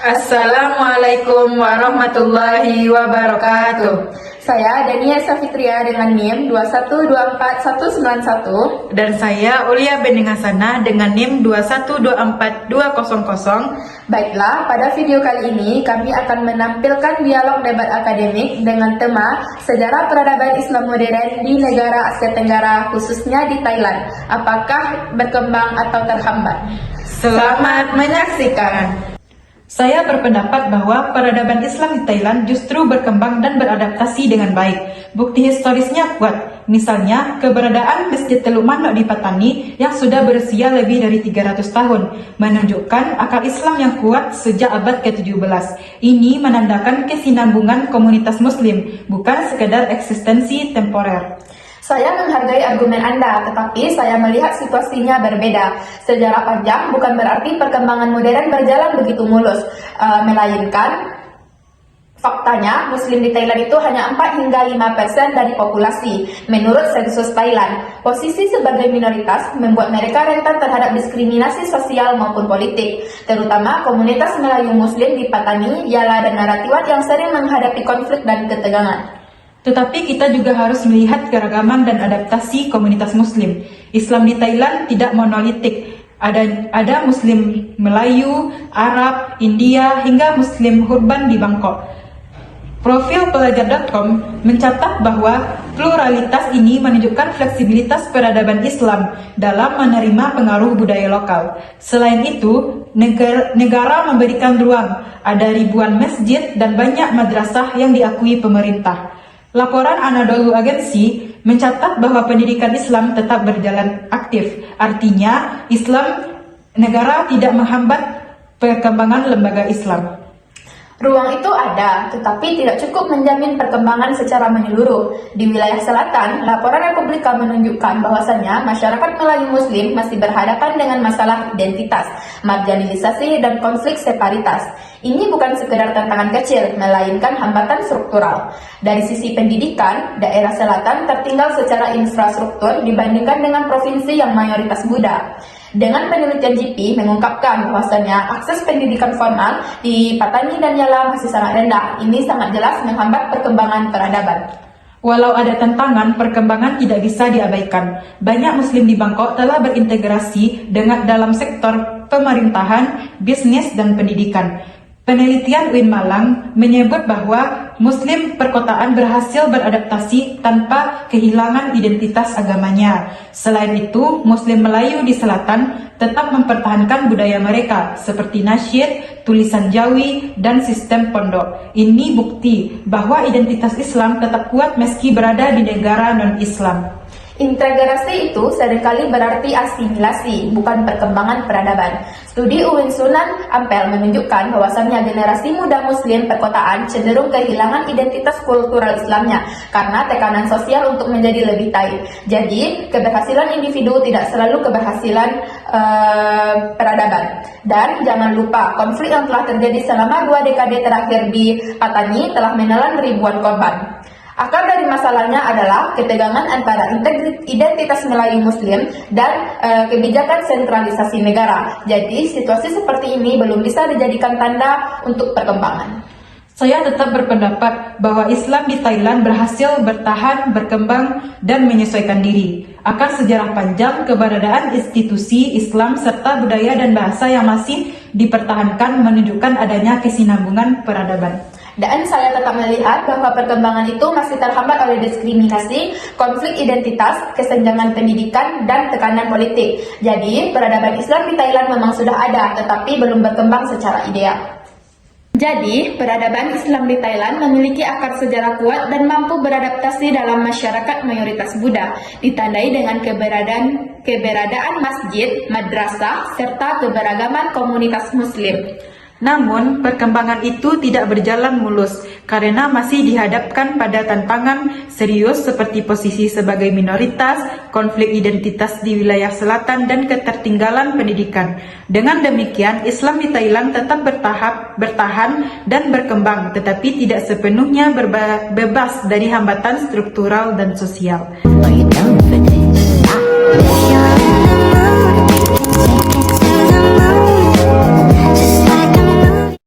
Assalamualaikum warahmatullahi wabarakatuh. Saya Dania Safitria dengan NIM 2124191. Dan saya Ulia Beningasana dengan NIM 2124200. Baiklah, pada video kali ini kami akan menampilkan dialog debat akademik dengan tema Sejarah Peradaban Islam Modern di negara Asia Tenggara, khususnya di Thailand. Apakah berkembang atau terhambat? Selamat menyaksikan. Saya berpendapat bahwa peradaban Islam di Thailand justru berkembang dan beradaptasi dengan baik. Bukti historisnya kuat. Misalnya, keberadaan Masjid Teluk Manuk di Patani yang sudah berusia lebih dari 300 tahun menunjukkan akar Islam yang kuat sejak abad ke-17. Ini menandakan kesinambungan komunitas Muslim, bukan sekedar eksistensi temporer. Saya menghargai argumen Anda, tetapi saya melihat situasinya berbeda. Sejarah panjang bukan berarti perkembangan modern berjalan begitu mulus, melainkan faktanya Muslim di Thailand itu hanya 4 hingga 5% dari populasi. Menurut sensus Thailand, posisi sebagai minoritas membuat mereka rentan terhadap diskriminasi sosial maupun politik, terutama komunitas Melayu Muslim di Patani, Yala, dan Narathiwat yang sering menghadapi konflik dan ketegangan. Tetapi kita juga harus melihat keragaman dan adaptasi komunitas Muslim. Islam di Thailand tidak monolitik. Ada Muslim Melayu, Arab, India, hingga Muslim Urban di Bangkok. Profil pelajar.com mencatat bahwa pluralitas ini menunjukkan fleksibilitas peradaban Islam dalam menerima pengaruh budaya lokal. Selain itu, negara memberikan ruang, ada ribuan masjid dan banyak madrasah yang diakui pemerintah. Laporan Anadolu Agency mencatat bahwa pendidikan Islam tetap berjalan aktif. Artinya, negara tidak menghambat perkembangan lembaga Islam. Ruang itu ada, tetapi tidak cukup menjamin perkembangan secara menyeluruh. Di wilayah selatan, laporan Republika menunjukkan bahwasannya masyarakat Melayu Muslim masih berhadapan dengan masalah identitas, marginalisasi, dan konflik separitas. Ini bukan sekedar tantangan kecil, melainkan hambatan struktural. Dari sisi pendidikan, daerah selatan tertinggal secara infrastruktur dibandingkan dengan provinsi yang mayoritas Buddha. Dengan penelitian GP mengungkapkan bahwasanya akses pendidikan formal di Patani dan Yala masih sangat rendah. Ini sangat jelas menghambat perkembangan peradaban. Walau ada tantangan, perkembangan tidak bisa diabaikan. Banyak Muslim di Bangkok telah berintegrasi dalam sektor pemerintahan, bisnis, dan pendidikan. Penelitian UIN Malang menyebut bahwa Muslim perkotaan berhasil beradaptasi tanpa kehilangan identitas agamanya. Selain itu, Muslim Melayu di selatan tetap mempertahankan budaya mereka seperti nasyid, tulisan Jawi, dan sistem pondok. Ini bukti bahwa identitas Islam tetap kuat meski berada di negara non-Islam. Integrasi itu seringkali berarti asimilasi, bukan perkembangan peradaban. Studi UIN Sunan Ampel menunjukkan bahwasannya generasi muda Muslim perkotaan cenderung kehilangan identitas kultural Islamnya karena tekanan sosial untuk menjadi lebih baik. Jadi, keberhasilan individu tidak selalu keberhasilan peradaban. Dan jangan lupa, konflik yang telah terjadi selama 2 dekade terakhir di Patani telah menelan ribuan korban. Akar dari masalahnya adalah ketegangan antara identitas Melayu Muslim dan kebijakan sentralisasi negara. Jadi, situasi seperti ini belum bisa dijadikan tanda untuk perkembangan. Saya tetap berpendapat bahwa Islam di Thailand berhasil bertahan, berkembang, dan menyesuaikan diri. Akan sejarah panjang keberadaan institusi Islam serta budaya dan bahasa yang masih dipertahankan menunjukkan adanya kesinambungan peradaban. Dan saya tetap melihat bahwa perkembangan itu masih terhambat oleh diskriminasi, konflik identitas, kesenjangan pendidikan, dan tekanan politik. Jadi, peradaban Islam di Thailand memang sudah ada, tetapi belum berkembang secara ideal. Jadi, peradaban Islam di Thailand memiliki akar sejarah kuat dan mampu beradaptasi dalam masyarakat mayoritas Buddha, ditandai dengan keberadaan masjid, madrasah, serta keberagaman komunitas Muslim. Namun, perkembangan itu tidak berjalan mulus karena masih dihadapkan pada tantangan serius seperti posisi sebagai minoritas, konflik identitas di wilayah selatan, dan ketertinggalan pendidikan. Dengan demikian, Islam di Thailand tetap bertahan dan berkembang, tetapi tidak sepenuhnya bebas dari hambatan struktural dan sosial.